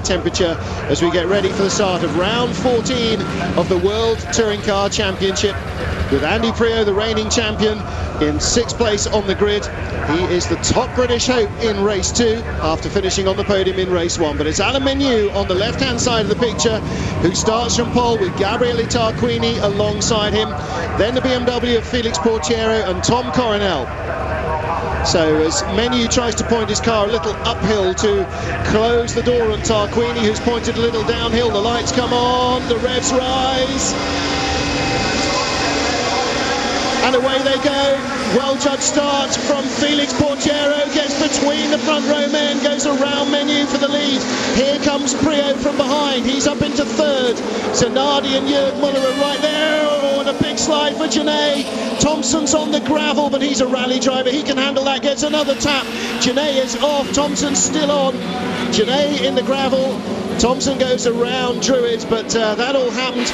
temperature as we get ready for the start of round 14 of the World Touring Car Championship, with Andy Priaulx, the reigning champion, in 6th place on the grid. He is the top British hope in race 2 after finishing on the podium in race 1. But it's Alain Menu on the left-hand side of the picture who starts from pole with Gabriele Tarquini alongside him. Then the BMW of Felix Portiero and Tom Coronel. So as Menu tries to point his car a little uphill to close the door on Tarquini, who's pointed a little downhill, the lights come on, the revs rise. And away they go. Well-judged start from Felix Portiero, gets between the front row men, goes around Menu for the lead. Here comes Priaulx from behind, he's up into 3rd. Zanardi and Jürg Muller are right there. Oh, and a big slide for Genet. Thompson's on the gravel, but he's a rally driver, he can handle that, gets another tap. Genet is off, Thompson's still on. Genet in the gravel, Thompson goes around Druid, but that all happened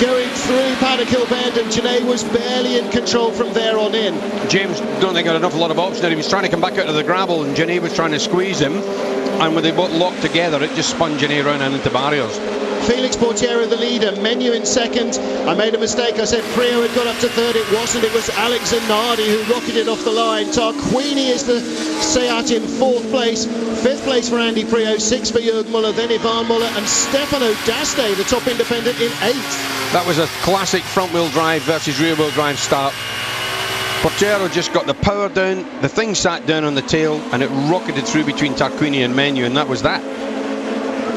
going through Paddock Hill Bend, and Genet was barely in control from there on in. James don't think had enough lot of option there. He was trying to come back out of the gravel and Genet was trying to squeeze him, and when they both locked together it just spun Genet round and into barriers. Felix Portiero the leader, Menu in 2nd. I made a mistake, I said Priaulx had got up to 3rd, it wasn't, it was Alex Zanardi who rocketed off the line. Tarquini is the Seat in 4th place, 5th place for Andy Priaulx, 6th for Jürg Muller, then Ivan Muller and Stefano D'Aste, the top independent, in 8th. That was a classic front-wheel drive versus rear-wheel drive start. Portiero just got the power down, the thing sat down on the tail, and it rocketed through between Tarquini and Menu, and that was that.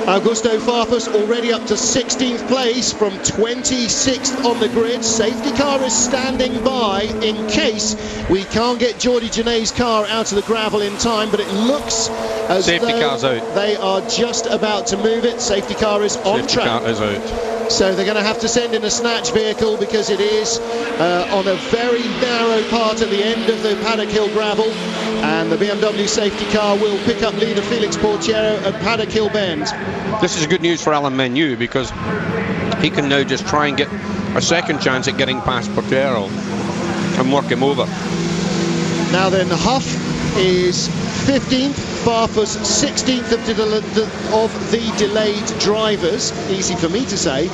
Augusto Farfus already up to 16th place from 26th on the grid. Safety car is standing by in case we can't get Jordi Genet's car out of the gravel in time, but it looks as Safety though car's out. They are just about to move it. Safety car is on Safety track. car is out. So they're going to have to send in a snatch vehicle because it is on a very narrow part at the end of the Paddock Hill gravel, and the BMW safety car will pick up leader Felix Portiero at Paddock Hill Bend. This is good news for Alain Menu because he can now just try and get a second chance at getting past Portiero and work him over. Now then, Huff is 15th, Farfus 16th of the delayed drivers, easy for me to say,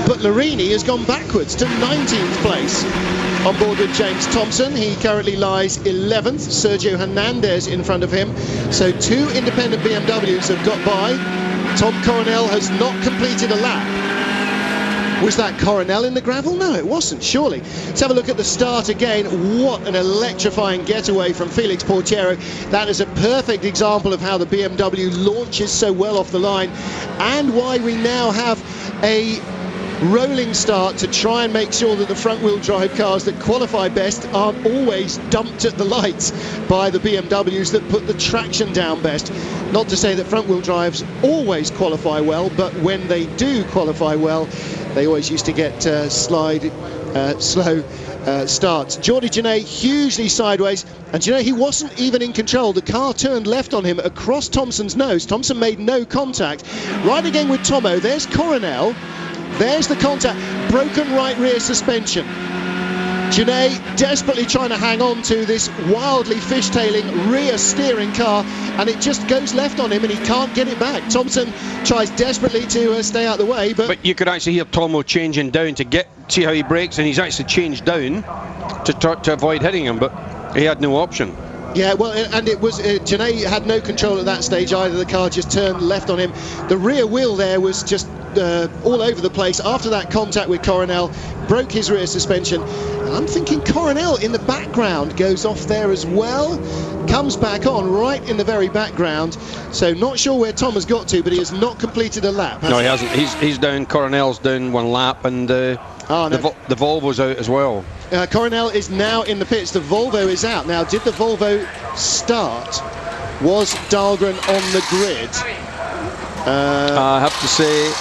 but Larini has gone backwards to 19th place on board with James Thompson. He currently lies 11th, Sergio Hernandez in front of him, so 2 independent BMWs have got by. Tom Coronel has not completed a lap. Was that Coronel in the gravel? No, it wasn't, surely. Let's have a look at the start again. What an electrifying getaway from Felix Portiero. That is a perfect example of how the BMW launches so well off the line, and why we now have a rolling start to try and make sure that the front-wheel drive cars that qualify best aren't always dumped at the lights by the BMWs that put the traction down best. Not to say that front-wheel drives always qualify well, but when they do qualify well, they always used to get slow starts. Jordi Genet hugely sideways, and he wasn't even in control. The car turned left on him across Thompson's nose. Thompson made no contact. Right again with Tomo. There's Coronel. There's the contact. Broken right rear suspension. Genet desperately trying to hang on to this wildly fishtailing rear steering car, and it just goes left on him and he can't get it back. Thompson tries desperately to stay out of the way, but you could actually hear Tomo changing down to see how he brakes, and he's actually changed down to avoid hitting him, but he had no option. Yeah, well, and it was Genet had no control at that stage either. The car just turned left on him. The rear wheel there was just all over the place after that contact with Coronel, broke his rear suspension. And I'm thinking Coronel in the background goes off there as well, comes back on right in the very background. So not sure where Tom has got to, but he has not completed a lap. No, he hasn't. He's down. Coronel's down 1 lap, and the Volvo's out as well. Coronel is now in the pits. The Volvo is out. Now, did the Volvo start? Was Dahlgren on the grid? I have to say